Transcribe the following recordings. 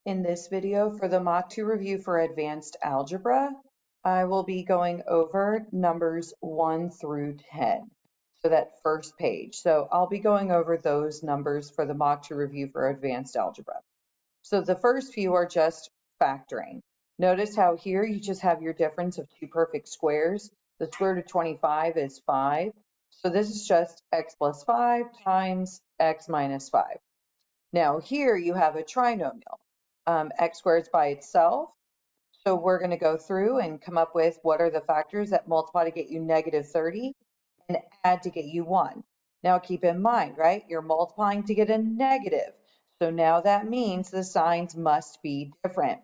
In this video for the Mock 2 review for advanced algebra, I will be going over numbers 1 through 10. So that first page. So I'll be going over those numbers for the Mock 2 review for advanced algebra. So the first few are just factoring. Notice how here you just have your difference of two perfect squares. The square root of 25 is 5. So this is just x plus 5 times x minus 5. Now here you have a trinomial. X squared is by itself. So we're going to go through and come up with what are the factors that multiply to get you negative 30 and add to get you 1. Now keep in mind, right, you're multiplying to get a negative. So now that means the signs must be different.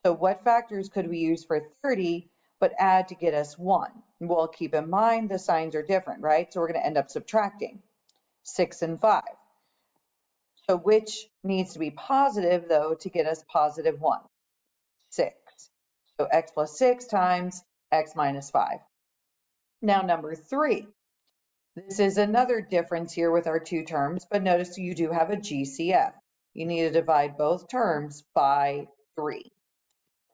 So what factors could we use for 30 but add to get us 1? Well, keep in mind the signs are different, right? So we're going to end up subtracting 6 and 5. So which needs to be positive, though, to get us positive 1? 6. So x plus 6 times x minus 5. Now number 3. This is another difference here with our two terms, but notice you do have a GCF. You need to divide both terms by 3.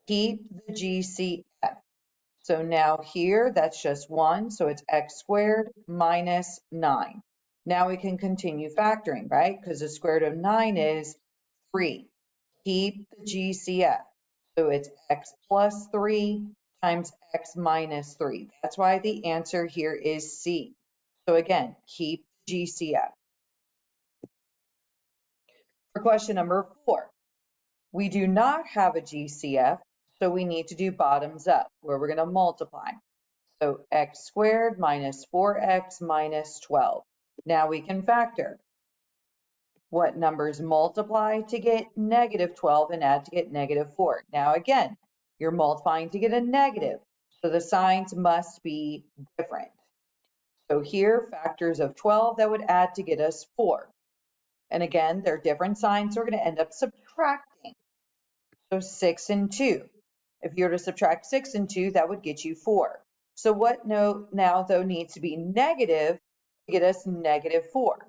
Keep the GCF. So now here, that's just 1, so it's x squared minus 9. Now we can continue factoring, right? Because the square root of 9 is 3. Keep the GCF. So it's x plus 3 times x minus 3. That's why the answer here is C. So again, keep the GCF. For question number 4, we do not have a GCF, so we need to do bottoms up, where we're going to multiply. So x squared minus 4x minus 12. Now we can factor. What numbers multiply to get negative 12 and add to get negative 4? Now again, you're multiplying to get a negative, so the signs must be different. So here, factors of 12 that would add to get us 4. And again, they're different signs, so we're going to end up subtracting. So 6 and 2. If you were to subtract 6 and 2, that would get you 4. So what now, though, needs to be negative to get us negative 4?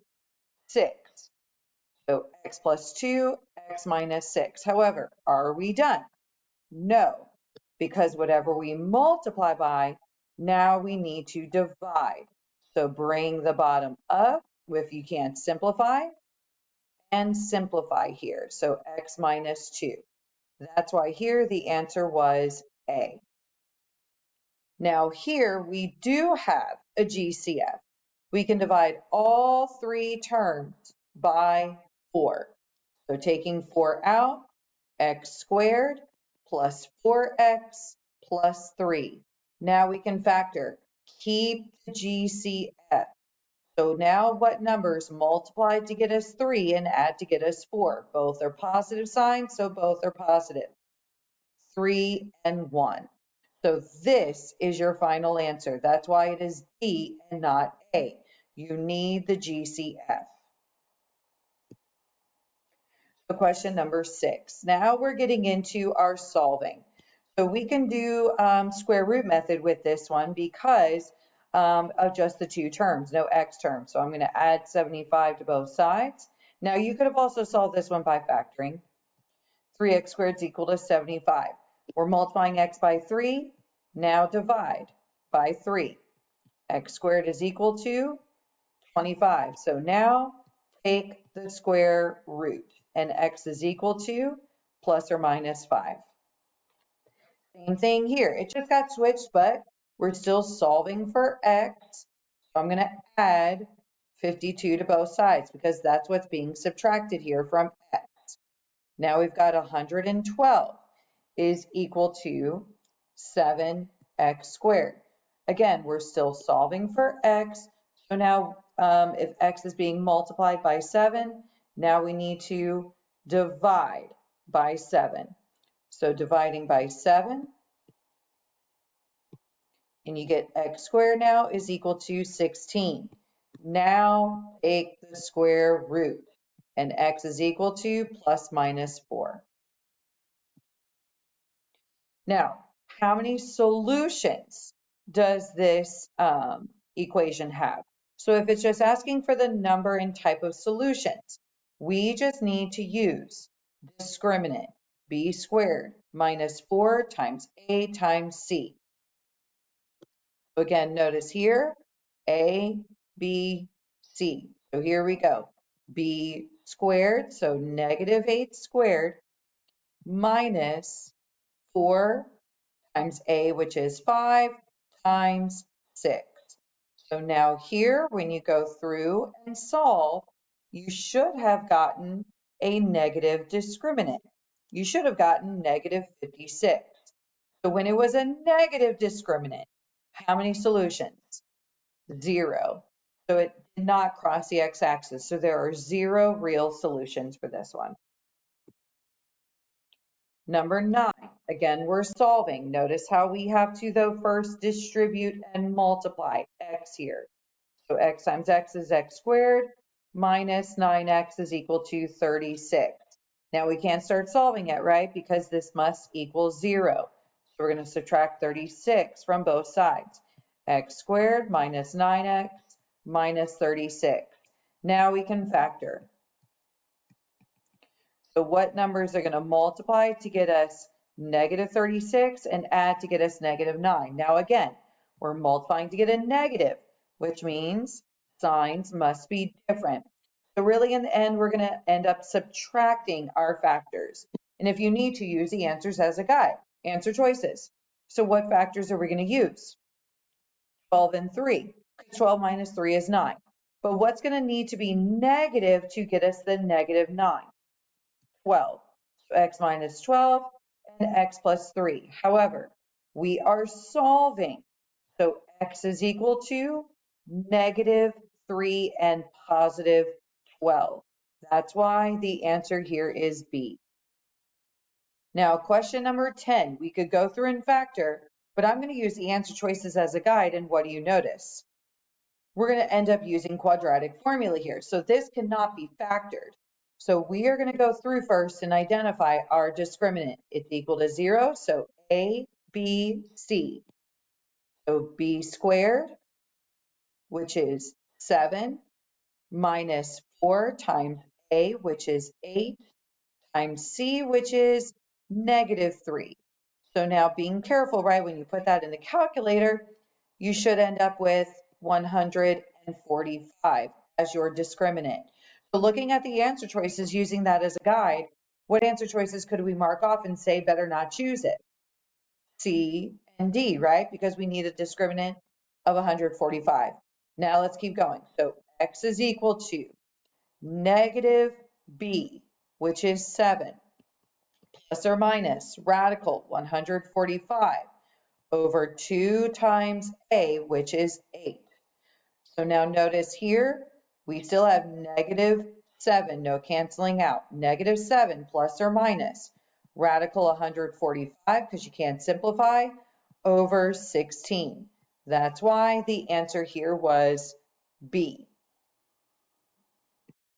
6. So x plus 2, x minus 6. However, are we done? No, because whatever we multiply by, now we need to divide. So bring the bottom up if you can't simplify, and simplify here. So x minus 2. That's why here the answer was A. Now here we do have a GCF. We can divide all 3 terms by 4. So taking 4 out, x squared plus 4x plus 3. Now we can factor. Keep the GCF. So now what numbers multiply to get us 3 and add to get us 4? Both are positive signs, so both are positive. 3 and 1. So this is your final answer. That's why it is D and not A. You need the GCF. So question number 6. Now we're getting into our solving. So we can do square root method with this one because of just the 2 terms, no x terms. So I'm going to add 75 to both sides. Now you could have also solved this one by factoring. 3x squared is equal to 75. We're multiplying x by 3. Now divide by 3. X squared is equal to 25. So now take the square root, and x is equal to plus or minus 5. Same thing here. It just got switched, but we're still solving for x. So I'm going to add 52 to both sides because that's what's being subtracted here from x. Now we've got 112 is equal to 7x squared. Again, we're still solving for x. So now if x is being multiplied by 7, now we need to divide by 7. So dividing by 7, and you get x squared now is equal to 16. Now take the square root, and x is equal to plus minus 4. Now, how many solutions does this equation have? So if it's just asking for the number and type of solutions, we just need to use discriminant. b squared minus 4 times a times c. So again, notice here, a, b, c. So here we go. B squared, so negative 8 squared, minus 4 times a, which is 5, times 6. So now here, when you go through and solve, you should have gotten a negative discriminant. You should have gotten negative 56. So when it was a negative discriminant, how many solutions? 0. So it did not cross the x-axis. So there are 0 real solutions for this one. Number 9, again, we're solving. Notice how we have to, though, first distribute and multiply x here. So x times x is x squared, minus 9x is equal to 36. Now we can't start solving it, right? Because this must equal 0. So we're going to subtract 36 from both sides. X squared minus 9x minus 36. Now we can factor. So what numbers are going to multiply to get us negative 36 and add to get us negative 9? Now again, we're multiplying to get a negative, which means signs must be different. So really in the end, we're going to end up subtracting our factors. And if you need to, use the answers as a guide. Answer choices. So what factors are we going to use? 12 and 3. 12 minus 3 is 9. But what's going to need to be negative to get us the negative 9? 12. So x minus 12 and x plus 3. However, we are solving. So x is equal to negative 3 and positive 12. That's why the answer here is B. Now, question number 10. We could go through and factor, but I'm going to use the answer choices as a guide, and what do you notice? We're going to end up using quadratic formula here. So this cannot be factored. So we are going to go through first and identify our discriminant. It's equal to 0, so A, B, C. So B squared, which is 7, minus 4 times A, which is 8, times C, which is negative 3. So now being careful, right, when you put that in the calculator, you should end up with 145 as your discriminant. So looking at the answer choices, using that as a guide, what answer choices could we mark off and say better not choose it? C and D, right? Because we need a discriminant of 145. Now let's keep going. So x is equal to negative B, which is 7, plus or minus radical 145 over 2 times A, which is 8. So now notice here, we still have negative 7, no canceling out. Negative 7 plus or minus radical 145, because you can't simplify, over 16. That's why the answer here was B.